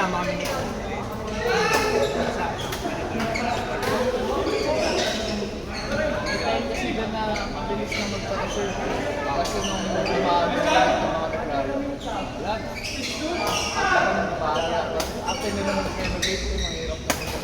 nagsama kami. Kasi doon na mabilis na magpa-reserve. Kasi nung umaga ng mga naglaro, wala na. Parang bahala. After nila mag-renovate ko, mahirap na nila.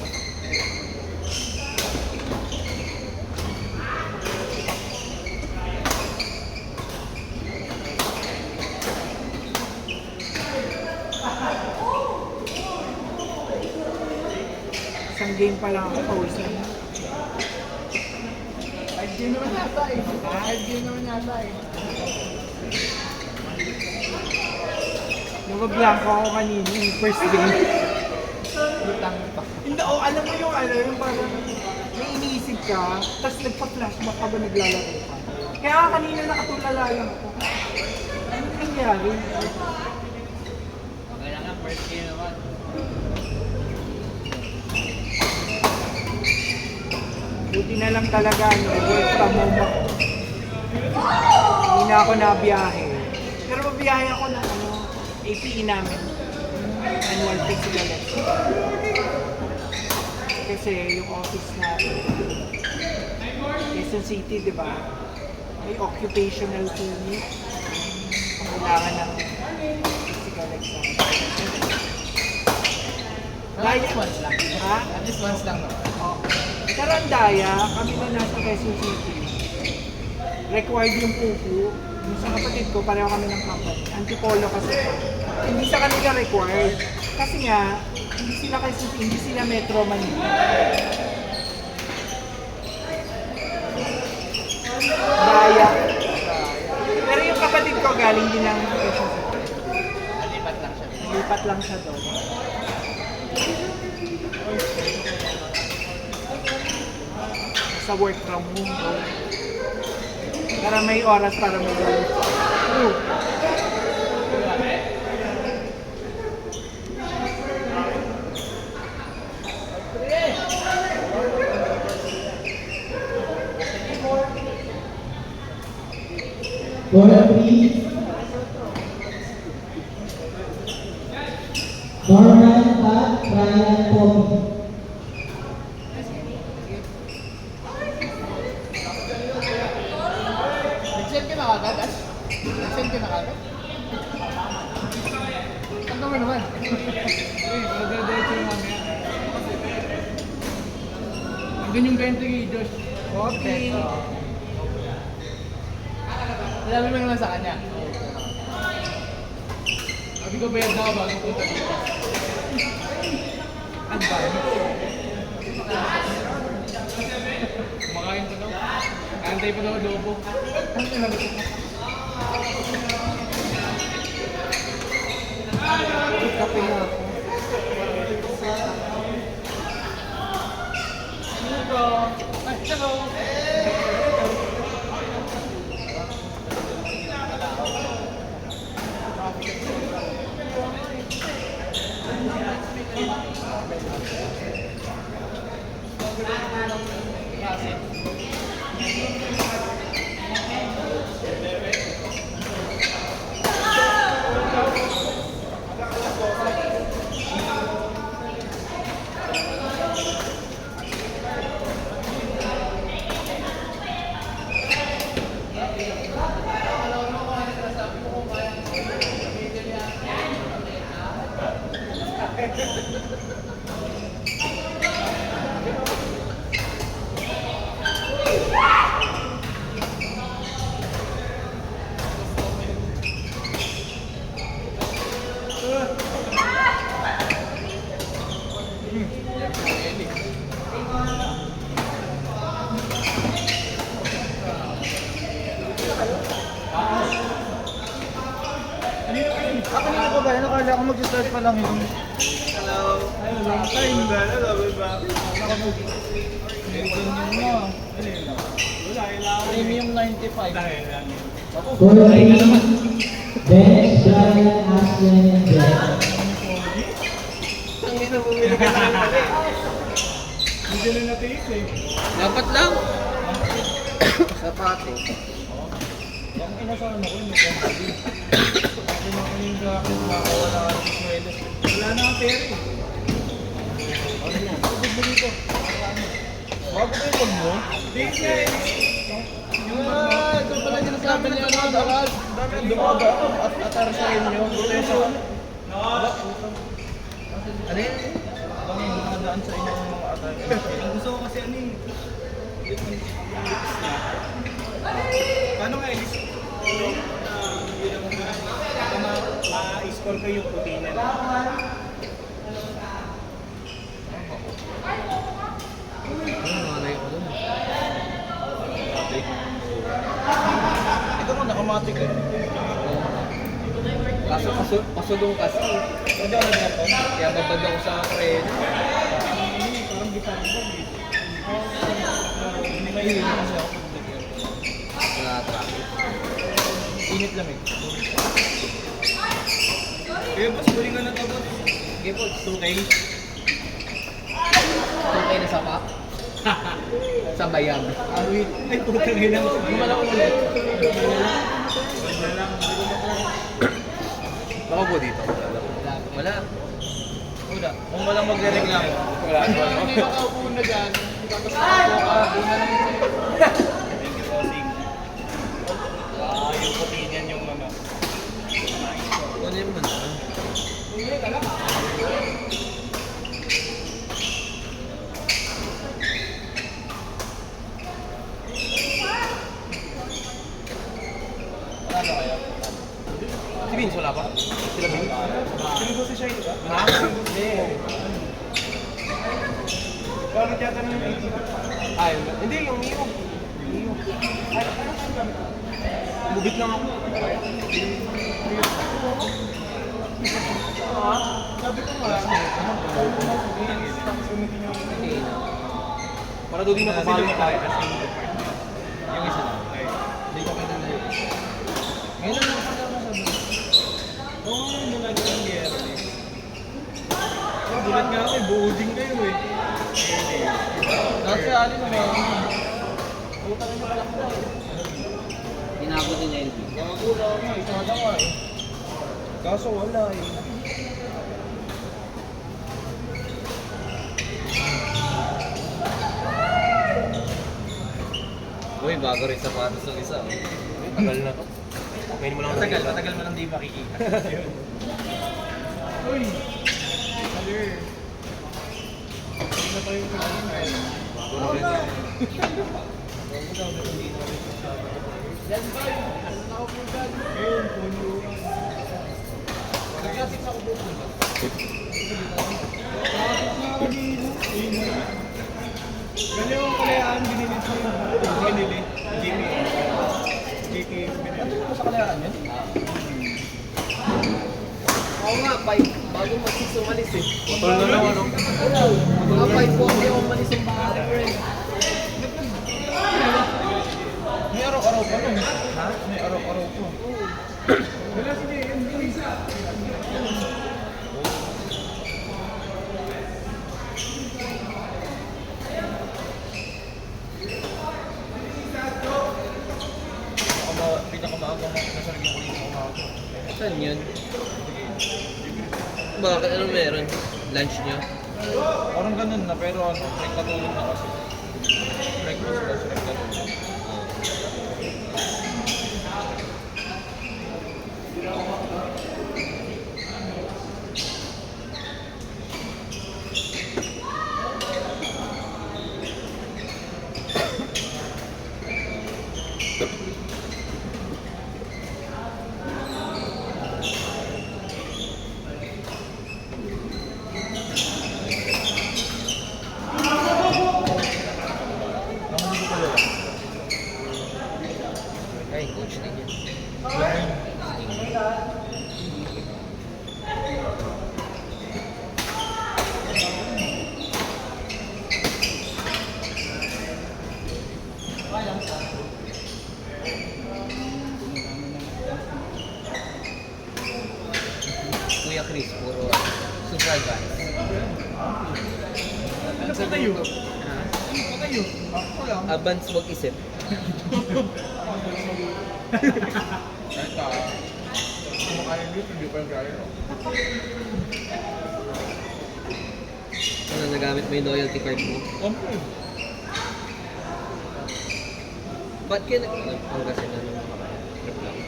Isang game pa lang ako pausan. 5G naman yata eh. 5G naman yata eh. Nabablanko ako kanina yung first game. Lutang pa. Hindi, alam mo yung parang may iniisip ka, tapos nagpa-flashback ka ba naglalaro ka? Kaya kanina nakatulala lang ako. Ano nangyari? Okay lang nga, first game naman. Buti na lang talaga, work from home ako. Hindi na ako nabiyahe. Pero mabiyahe ako ng APE namin. Annual physical lesson. Kasi yung office na Quezon City, di ba? May occupational clinic. Kailangan ng physical exam. At least once lang. Ha? At least once lang naman. Oh. Pero ang daya, kami na nasa Quezon City, required yung pupu. Yung sa kapatid ko, pareho kami ng company. Antipolo kasi. Hindi sa kanila required. Kasi nga, hindi sila Quezon City, hindi sila Metro Manila. Daya. Pero yung kapatid ko galing din ng Quezon City. Nalipat lang siya. Lipat lang siya doon. Sa work from home doon. Para may oras para mag-work. Bola please. Norman at Brian Poppy. Nag-send ka na kagad, Ash? Nag-send ka na kagad? Ang naman naman. Magdadiretso yung mamaya. Andun yung 20 kay Josh. Okay. Alam mo naman sa kanya. Sabi ko bayad na ako bago punta dito. Advance. Kumakain pa daw. Antay pa daw lobo. Ano na ba? Kape na ako. Hello! Kanina pa ba yan? Akala ko mag-start pa lang yun. Hello. Ayun, long time ba? Hello, ba? Premium 95. Bola please. Bench, Brian, Ashley, and Jack. Hindi na bumili ka na pala eh. Hindi na natin eh. Dapat lang. Sapatos. Ang inasahan ako yung magkakali. Kasi nakunin sa akin, makakawala ka ng swelos. Wala na ang pera eh. Ano na? Tubig mo dito. Bago ba yung pag mo? Big nga eh. Ito pala yung nasabi niya na dapat. Dumadaan at atar sa inyo. Ano yun? Bang dumadaan sa inyo ng mga atar. Gusto ko kasi ano yung paano nga i-list? Ma-score ko yung puti niya. Ito mo nakamatik eh. Kaso pasudong kasi. Hindi ako nagkakon. Kaya babad ako sa credit. Parang gitara ba? Hindi may hiling kasi ako. Wala traffic. Init lang eh. Kaya boss, huli nga na ito boss. Sige po, 2K. 2K na sa pa. Sa bayag. Awit. Ay, putang ina. Gumala ko ulit. Ako po dito. Wala. Wala. Kung walang magre-reklamo. Wala. Hindi makaupo na dyan. Tapos nakaupo ka. Una lang sa'yo. Thank you, bossing. Yung puti niyan yung ano. Kunin mo na. Ano kaya? Si Vince, wala pa? Sila Vince? Sino si Shine ba? Ha? Hindi. Bakit yata na yung 80? Ay, hindi, yung Mio. Mio. Ay, mubit lang ako. Sabi ko nga, Para doon din nakabalik tayo. yung isa lang. Hindi ko kita na yun. Ngayon lang pala ako sabi. Oo, nalagi ng gero eh. Bulat nga ako eh, buuding kayo eh. Kasi alin na may utang na pala ko eh. Inabot din LB. Gagula ako nga, isa na nga eh. Kaso wala eh. Uy, bago rin sapatos ng isa. Tagal na to. Ngayon mo lang Matagal mo lang di makikita. Uy! Salir! Hindi na tayo kanina eh. Oo na! Ayun, punyo. Nagkasip sa kubo po ba? Ganyan yung kalayaan, binili ko yung binili. JP. JP binili. Ano mo sa kalayaan yan? Oo nga, bago magsusumalis eh. Tol na lang, ano? Mga 5 po ako umalis yung bahay ko rin. May araw-araw pa nun. Ha? May araw-araw pa. Wala si JM. Pinakamaaga mo nasa lagyan ko dito umaga. Saan yun? Bakit? Ano meron? Lunch nyo? Parang ganun na pero ano, may katulong na kasi. Breakfast kasi may katulong. Ay, coach na yun. Kuya Chris, puro super advance. Ano pa kayo? Ano pa kayo? Ako lang. Advance mag-isip. Kahit kumakain dito, hindi pa yung kaya. Ano, nagamit mo yung loyalty card mo? Siyempre. Ba't ka Pangasinan ng mga trip lang?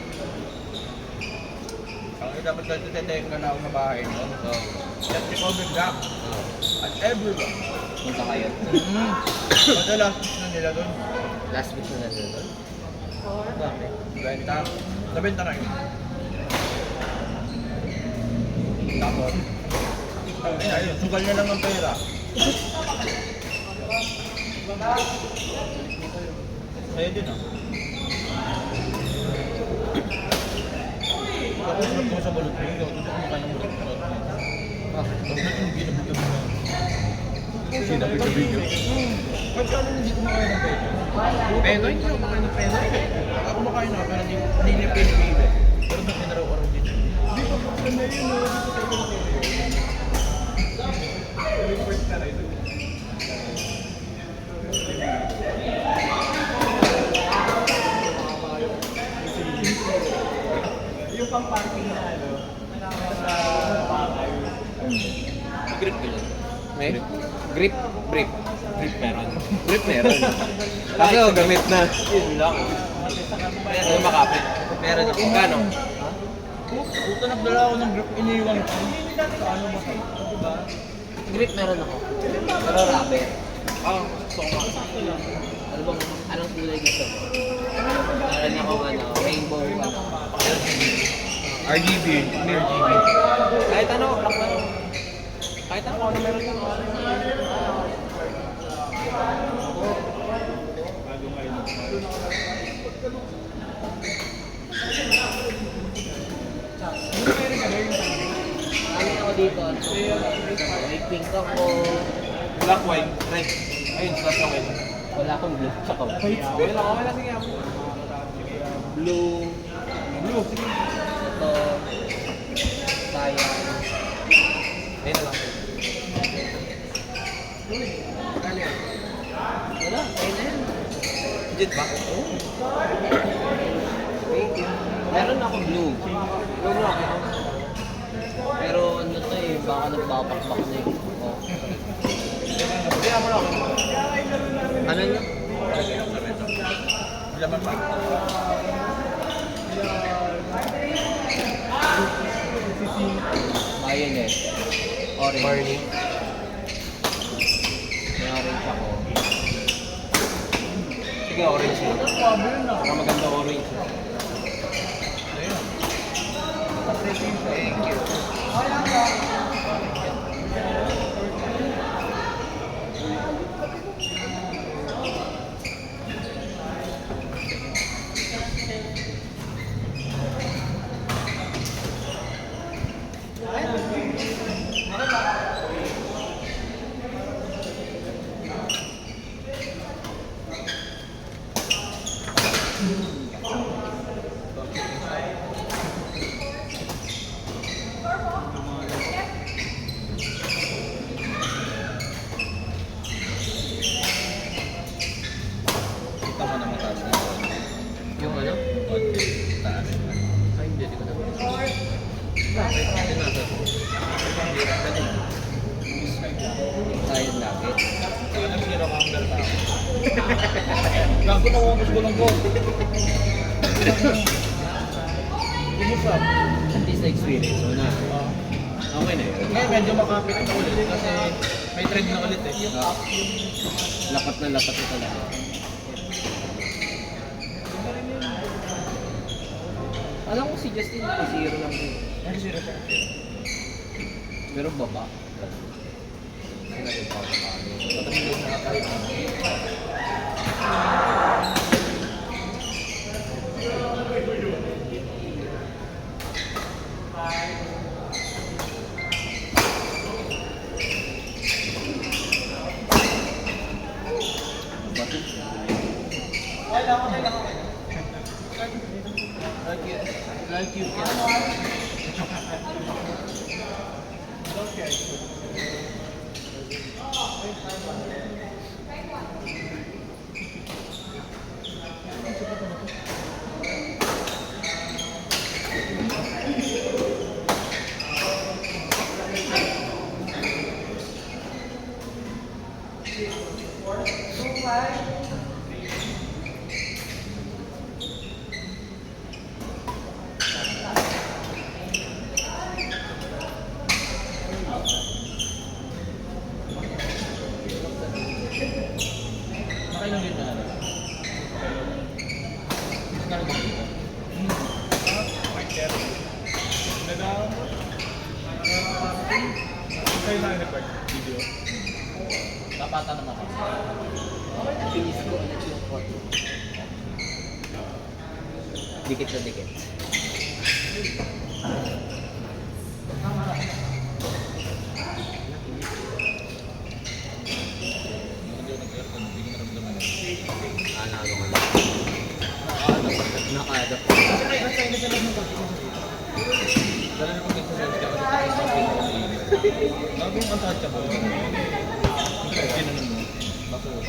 Ang dapat lang tititake ka na ako sa bahay no? So, Just ikaw bigla. At everyone. punta kayo. Madalas na nila doon. Last week na natin doon. Bakit? Benta. Nabenta na yun. Tapos, ayun, sugal niya lang ng pera. Kaya din ah. Tapos nag ko sa balot mo, ikaw, tutok mo ka ng balot mo. Bakit? Tapos yung ginabit mo. Sinabit sa video. Ba't ka hindi kumakain ng pera? Penoy? Hindi ako makain ng Penoy. Ako kumakain na, pero hindi niya pinipili. Pero doon pinaraw-araw dito. Hindi pa pa na yun, no? Report na rin. Yung pang-parking na ano, Grip ko yun. May? Grip? Brick? Grip meron. Grip meron. Kasi ako gamit na. Yun lang. Ano makapit? Meron ako. Kano? Puta nagdala ako ng grip, iniwan ko. Hindi nila ano mo sa diba? Grip meron ako. Pero rubber. So nga. Ano bang, anong kulay gusto mo? Meron akong rainbow RGB. RGB. Kahit ano, black na lang. Kahit ano meron lang. Ano ako dito? May pink ako. Black, white, red. Ayun, black, white. Wala akong blue. Tsaka white. Wala, sige ako. Blue. Blue, sige. Ito. Sayang. Ayun na lang. Wala, ayun na yan. Legit ba? Meron ako blue. Pero ano to eh, baka nagbabakbak na eh. Oh. Kaya mo lang. Ano na? Laman ba? Violet. Orange. Barney. May orange ako. Sige, orange mo. Saka maganda orange. Ayun. Thank you. Kita mo na mataas na. Yung ano? Konti. Taas. Ay, hindi ko na. Bakit? Kasi nasa ko. Tayo lagi. Anong zero counter pa ako? Gago na umabos ko lang ko. Umusap. At least na experience mo na. Okay na yun. Ngayon medyo makapit na ulit kasi may trend na ulit eh. Lapat na talaga. Alam ko si Justin, zero lang din. Ano zero siya? Pero baba. Sila din pa ako. Patapos na tayo. Bato. Like you can. na rin dito. Kayo na nag video. Napata naman ako. Finish ko ulit yung photo. Dikit na dikit. Hindi ako nag-aircon, hindi ko naramdaman yun. Ano ka na? Naka-adapt. Dala na pag-ito sa sila kasi tapos mag-ito ko sa init. Laging untouchable. Ginanon mo. Basura.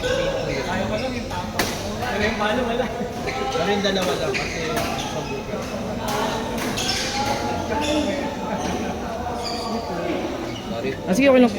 Ayaw ko lang yung tampo. Pero yung palo wala. Pero yung dalawa lang kasi sa buka. Sorry. Sige, okay lang.